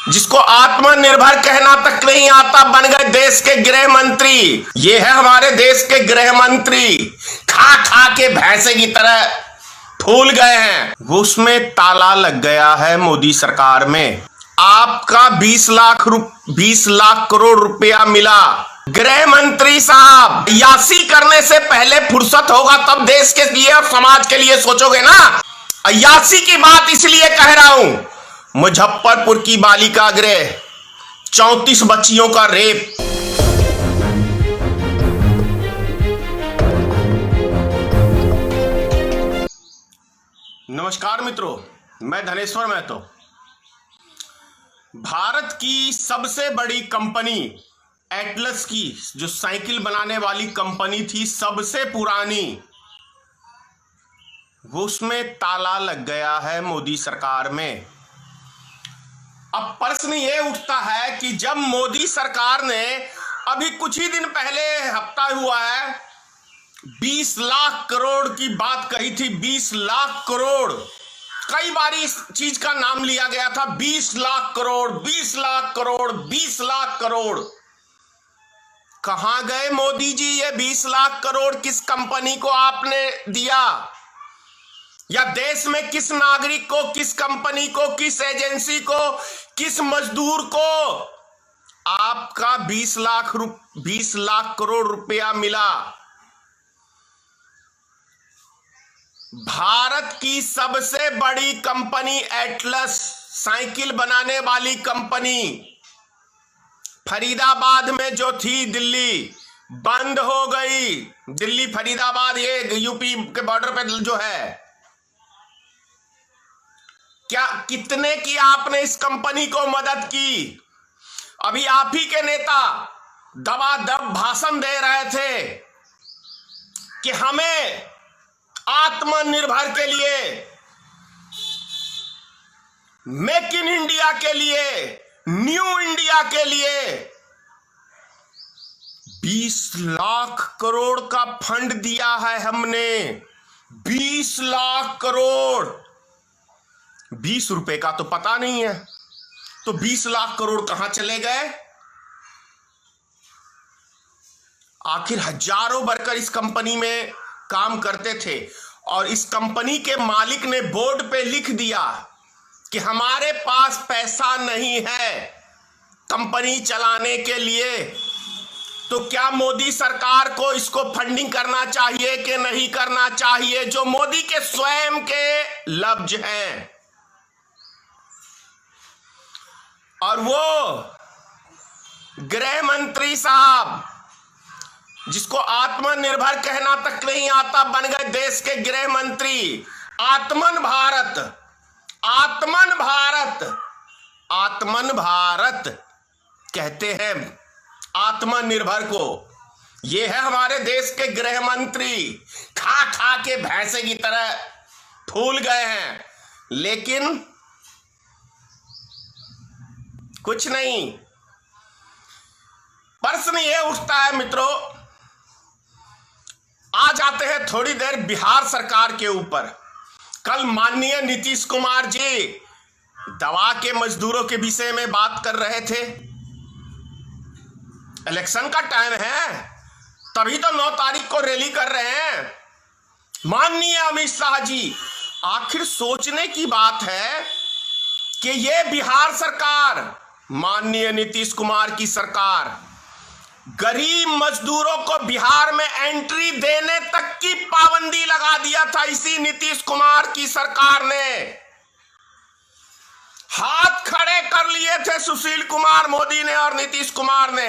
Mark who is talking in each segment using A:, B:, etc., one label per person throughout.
A: जिसको आत्मनिर्भर कहना तक नहीं आता, बन गए देश के गृह मंत्री। ये है हमारे देश के गृह मंत्री, खा खा के भैंसे की तरह फूल गए हैं। वो उसमें ताला लग गया है मोदी सरकार में। आपका 20 लाख करोड़ रुपया मिला। गृह मंत्री साहब, अय्याशी करने से पहले फुर्सत होगा तब देश के लिए और समाज के लिए सोचोगे ना। अय्याशी की बात इसलिए कह रहा हूं, मुजफ्फरपुर की बालिका गृह, 34 बच्चियों का रेप। नमस्कार मित्रों, मैं धनेश्वर महतो। भारत की सबसे बड़ी कंपनी एटलस की, जो साइकिल बनाने वाली कंपनी थी, सबसे पुरानी, वो उसमें ताला लग गया है मोदी सरकार में। अब प्रश्न ये उठता है कि जब मोदी सरकार ने अभी कुछ ही दिन पहले, हफ्ता हुआ है, 20 लाख करोड़ की बात कही थी। 20 लाख करोड़, कई बार इस चीज का नाम लिया गया था। 20 लाख करोड़, 20 लाख करोड़, 20 लाख करोड़। कहां गए मोदी जी? ये 20 लाख करोड़ किस कंपनी को आपने दिया? या देश में किस नागरिक को, किस कंपनी को, किस एजेंसी को, किस मजदूर को आपका 20 लाख करोड़ रुपया मिला? भारत की सबसे बड़ी कंपनी एटलस, साइकिल बनाने वाली कंपनी, फरीदाबाद में जो थी, दिल्ली बंद हो गई। दिल्ली फरीदाबाद, ये यूपी के बॉर्डर पे जो है। क्या कितने की आपने इस कंपनी को मदद की? अभी आप ही के नेता दबादब भाषण दे रहे थे कि हमें आत्मनिर्भर के लिए, मेक इन इंडिया के लिए, न्यू इंडिया के लिए 20 लाख करोड़ का फंड दिया है हमने। 20 लाख करोड़, 20 रुपए का तो पता नहीं है, तो 20 लाख करोड़ कहां चले गए? आखिर हजारों वर्कर इस कंपनी में काम करते थे और इस कंपनी के मालिक ने बोर्ड पे लिख दिया कि हमारे पास पैसा नहीं है कंपनी चलाने के लिए। तो क्या मोदी सरकार को इसको फंडिंग करना चाहिए कि नहीं करना चाहिए? जो मोदी के स्वयं के लफ्ज हैं। और वो गृह मंत्री साहब, जिसको आत्मनिर्भर कहना तक नहीं आता, बन गए देश के गृह मंत्री। आत्मन भारत, आत्मन भारत, आत्मन भारत कहते हैं आत्मनिर्भर को। ये है हमारे देश के गृह मंत्री, खा खा के भैंसे की तरह फूल गए हैं, लेकिन कुछ नहीं। प्रश्न ये उठता है मित्रों, आ जाते हैं थोड़ी देर बिहार सरकार के ऊपर। कल माननीय नीतीश कुमार जी दवा के मजदूरों के विषय में बात कर रहे थे। इलेक्शन का टाइम है, तभी तो 9 तारीख को रैली कर रहे हैं माननीय अमित शाह जी। आखिर सोचने की बात है कि ये बिहार सरकार, माननीय नीतीश कुमार की सरकार, गरीब मजदूरों को बिहार में एंट्री देने तक की पाबंदी लगा दिया था इसी नीतीश कुमार की सरकार ने। हाथ खड़े कर लिए थे सुशील कुमार मोदी ने और नीतीश कुमार ने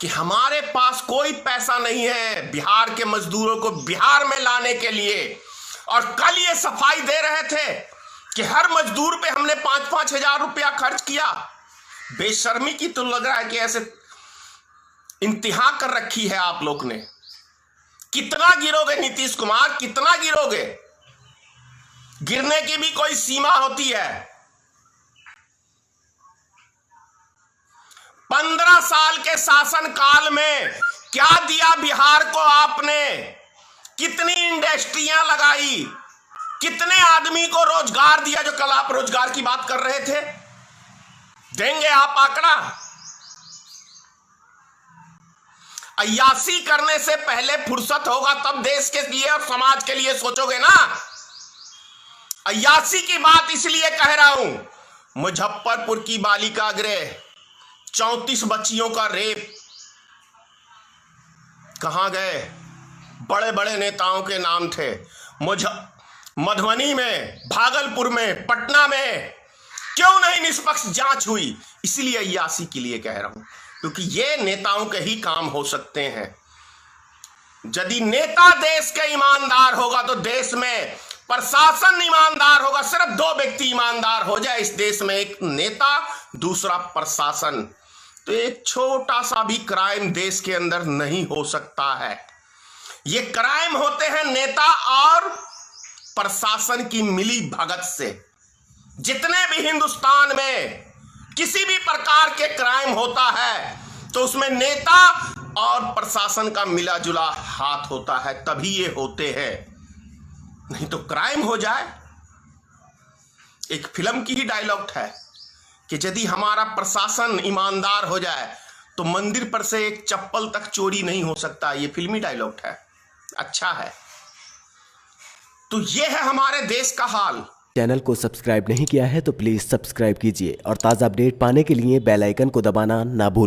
A: कि हमारे पास कोई पैसा नहीं है बिहार के मजदूरों को बिहार में लाने के लिए। और कल ये सफाई दे रहे थे कि हर मजदूर पे हमने 5-5 हजार रुपया खर्च किया। बेशर्मी की तो लग रहा है कि ऐसे इंतहा कर रखी है आप लोग ने। कितना गिरोगे नीतीश कुमार, कितना गिरोगे? गिरने की भी कोई सीमा होती है। 15 साल के शासन काल में क्या दिया बिहार को आपने? कितनी इंडस्ट्रियां लगाई, कितने आदमी को रोजगार दिया? जो कल आप रोजगार की बात कर रहे थे, देंगे आप आंकड़ा? अय्यासी करने से पहले फुर्सत होगा तब देश के लिए और समाज के लिए सोचोगे ना। अय्यासी की बात इसलिए कह रहा हूं, मुजफ्फरपुर की बालिका गृह 34 बच्चियों का रेप, कहां गए? बड़े बड़े नेताओं के नाम थे। मधुबनी में, भागलपुर में, पटना में क्यों नहीं निष्पक्ष जांच हुई? इसलिए अय्यासी के लिए कह रहा हूं, क्योंकि ये नेताओं के ही काम हो सकते हैं। यदि नेता देश के ईमानदार होगा तो देश में प्रशासन ईमानदार होगा। सिर्फ दो व्यक्ति ईमानदार हो जाए इस देश में, एक नेता, दूसरा प्रशासन, तो एक छोटा सा भी क्राइम देश के अंदर नहीं हो सकता है। ये क्राइम होते हैं नेता और प्रशासन की मिली भगत से। जितने भी हिंदुस्तान में किसी भी प्रकार के क्राइम होता है तो उसमें नेता और प्रशासन का मिला जुला हाथ होता है, तभी ये होते हैं। नहीं तो क्राइम हो जाए। एक फिल्म की ही डायलॉग है कि यदि हमारा प्रशासन ईमानदार हो जाए तो मंदिर पर से एक चप्पल तक चोरी नहीं हो सकता। ये फिल्मी डायलॉग है, अच्छा है। तो ये है हमारे देश का हाल।
B: चैनल को सब्सक्राइब नहीं किया है तो प्लीज़ सब्सक्राइब कीजिए और ताज़ा अपडेट पाने के लिए बेल आइकन को दबाना ना भूलें।